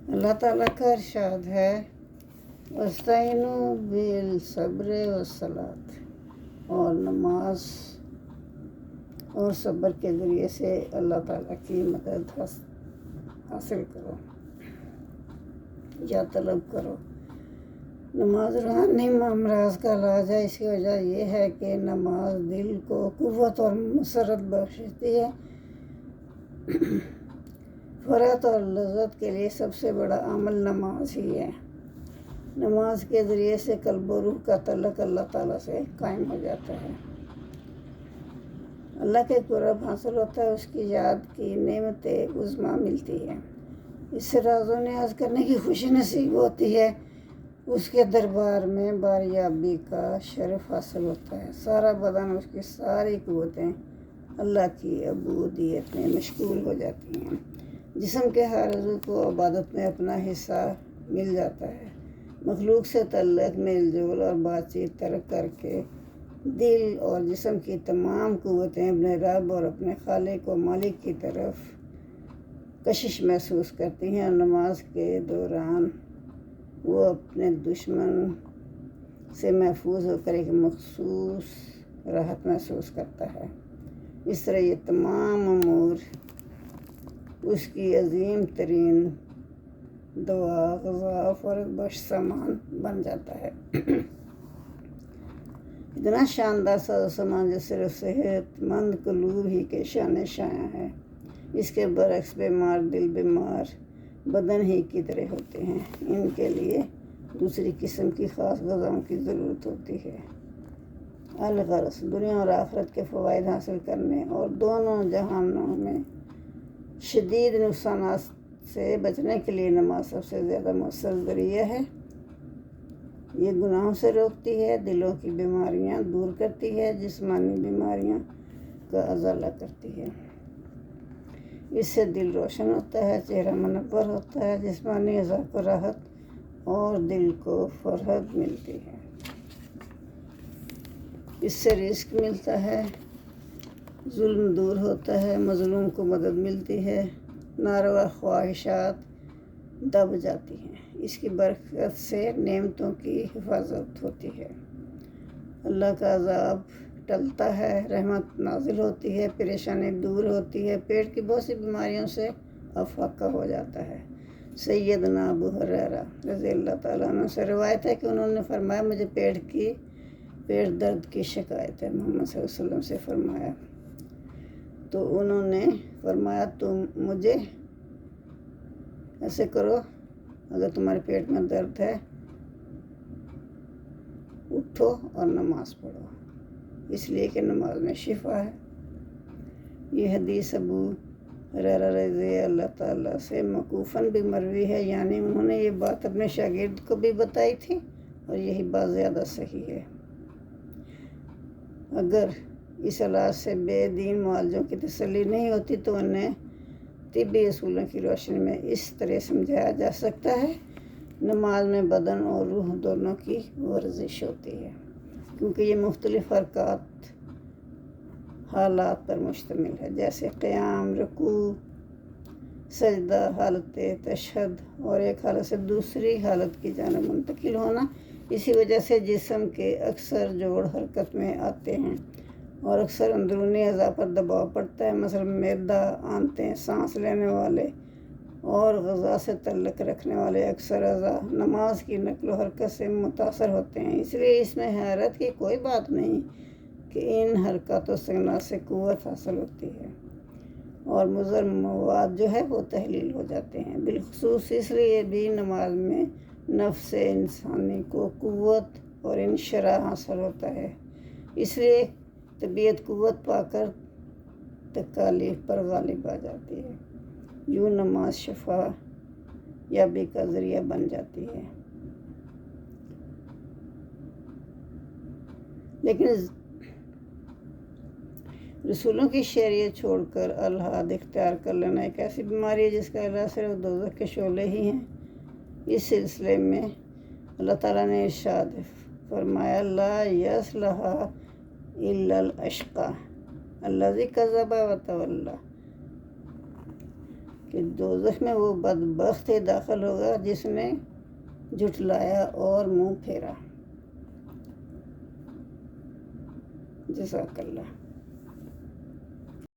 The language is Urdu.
اللہ تعالیٰ کا ارشاد ہے وَاسْتَعِینُوا بِالصَّبْرِ وَالصَّلَاةِ، اور نماز اور صبر کے ذریعے سے اللہ تعالیٰ کی مدد حاصل کرو یا طلب کرو۔ نماز روحانی امراض کا علاج ہے۔ اس کی وجہ یہ ہے کہ نماز دل کو قوت اور مسرت بخشتی ہے۔ فرحت اور لذت کے لیے سب سے بڑا عمل نماز ہی ہے۔ نماز کے ذریعے سے قلب و روح کا تعلق اللہ تعالیٰ سے قائم ہو جاتا ہے، اللہ کے قرب حاصل ہوتا ہے، اس کی یاد کی نعمت عظمیٰ ملتی ہے، اس سے راز و نیاز کرنے کی خوشی نصیب ہوتی ہے، اس کے دربار میں باریابی کا شرف حاصل ہوتا ہے، سارا بدن، اس کی ساری قوتیں اللہ کی عبودیت میں مشغول ہو جاتی ہیں، جسم کے ہر عضو کو عبادت میں اپنا حصہ مل جاتا ہے، مخلوق سے تعلق، میل جول اور بات چیت ترک کر کے دل اور جسم کی تمام قوتیں اپنے رب اور اپنے خالق و مالک کی طرف کشش محسوس کرتی ہیں، اور نماز کے دوران وہ اپنے دشمن سے محفوظ ہو کر ایک مخصوص راحت محسوس کرتا ہے۔ اس طرح یہ تمام امور اس کی عظیم ترین دعا، غذا، فرض بخش سامان بن جاتا ہے۔ اتنا شاندار ساز و سامان جو صرف صحت مند قلوب ہی کے شان شایاں ہے، اس کے برعکس بیمار دل، بیمار بدن ہی کی طرح ہوتے ہیں، ان کے لیے دوسری قسم کی خاص غذاؤں کی ضرورت ہوتی ہے۔ الغرض دنیا اور آخرت کے فوائد حاصل کرنے اور دونوں جہانوں میں شدید نقصانات سے بچنے کے لیے نماز سب سے زیادہ مؤثر ذریعہ ہے۔ یہ گناہوں سے روکتی ہے، دلوں کی بیماریاں دور کرتی ہے، جسمانی بیماریاں کا ازالہ کرتی ہے، اس سے دل روشن ہوتا ہے، چہرہ منور ہوتا ہے، جسمانی اعضاء کو راحت اور دل کو فرحت ملتی ہے، اس سے رزق ملتا ہے، ظلم دور ہوتا ہے، مظلوم کو مدد ملتی ہے، ناروا خواہشات دب جاتی ہیں، اس کی برکت سے نعمتوں کی حفاظت ہوتی ہے، اللہ کا عذاب ٹلتا ہے، رحمت نازل ہوتی ہے، پریشانی دور ہوتی ہے، پیٹ کی بہت سی بیماریوں سے افاقہ ہو جاتا ہے۔ سیدنا ابو ہریرہ رضی اللہ تعالیٰ عنہ سے روایت ہے کہ انہوں نے فرمایا مجھے پیٹ درد کی شکایت ہے، محمد صلی اللہ علیہ وسلم سے فرمایا، تو انہوں نے فرمایا تم مجھے ایسے کرو، اگر تمہارے پیٹ میں درد ہے اٹھو اور نماز پڑھو، اس لیے کہ نماز میں شفا ہے۔ یہ حدیث ابو ہریرہ رضی اللہ تعالیٰ سے موقوفاً بھی مروی ہے، یعنی انہوں نے یہ بات اپنے شاگرد کو بھی بتائی تھی، اور یہی بات زیادہ صحیح ہے۔ اگر اس علاج سے بے دین معالجوں کی تسلی نہیں ہوتی تو انہیں طبی اصولوں کی روشنی میں اس طرح سمجھایا جا سکتا ہے، نماز میں بدن اور روح دونوں کی ورزش ہوتی ہے، کیونکہ یہ مختلف حالات پر مشتمل ہے، جیسے قیام، رکوع، سجدہ، حالت تشہد، اور ایک حالت سے دوسری حالت کی جانب منتقل ہونا۔ اسی وجہ سے جسم کے اکثر جوڑ حرکت میں آتے ہیں اور اکثر اندرونی اعضاء پر دباؤ پڑتا ہے، مثلا معدہ، آنتیں، سانس لینے والے اور غذا سے تعلق رکھنے والے اکثر اعضاء نماز کی نقل و حرکت سے متاثر ہوتے ہیں، اس لیے اس میں حیرت کی کوئی بات نہیں کہ ان حرکات و سکنات سے قوت حاصل ہوتی ہے اور مضر مواد جو ہے وہ تحلیل ہو جاتے ہیں، بالخصوص اس لیے بھی نماز میں نفس انسانی کو قوت اور انشراح حاصل ہوتا ہے، اس لیے طبیعت قوت پا کر تکالیف پر غالب آ جاتی ہے، یوں نماز شفا یابی کا ذریعہ بن جاتی ہے۔ لیکن رسولوں کی شریعت چھوڑ کر الحاد اختیار کر لینا ایک ایسی بیماری ہے جس کا علاج صرف دوزخ کے شعلے ہی ہیں۔ اس سلسلے میں اللہ تعالیٰ نے ارشاد فرمایا لا یصلحھا الا الاشقی الذی کذب وتولی، کہ دوزخ میں وہ بدبخت داخل ہوگا جس نے جھٹلایا اور منہ پھیرا۔ جزاک اللہ۔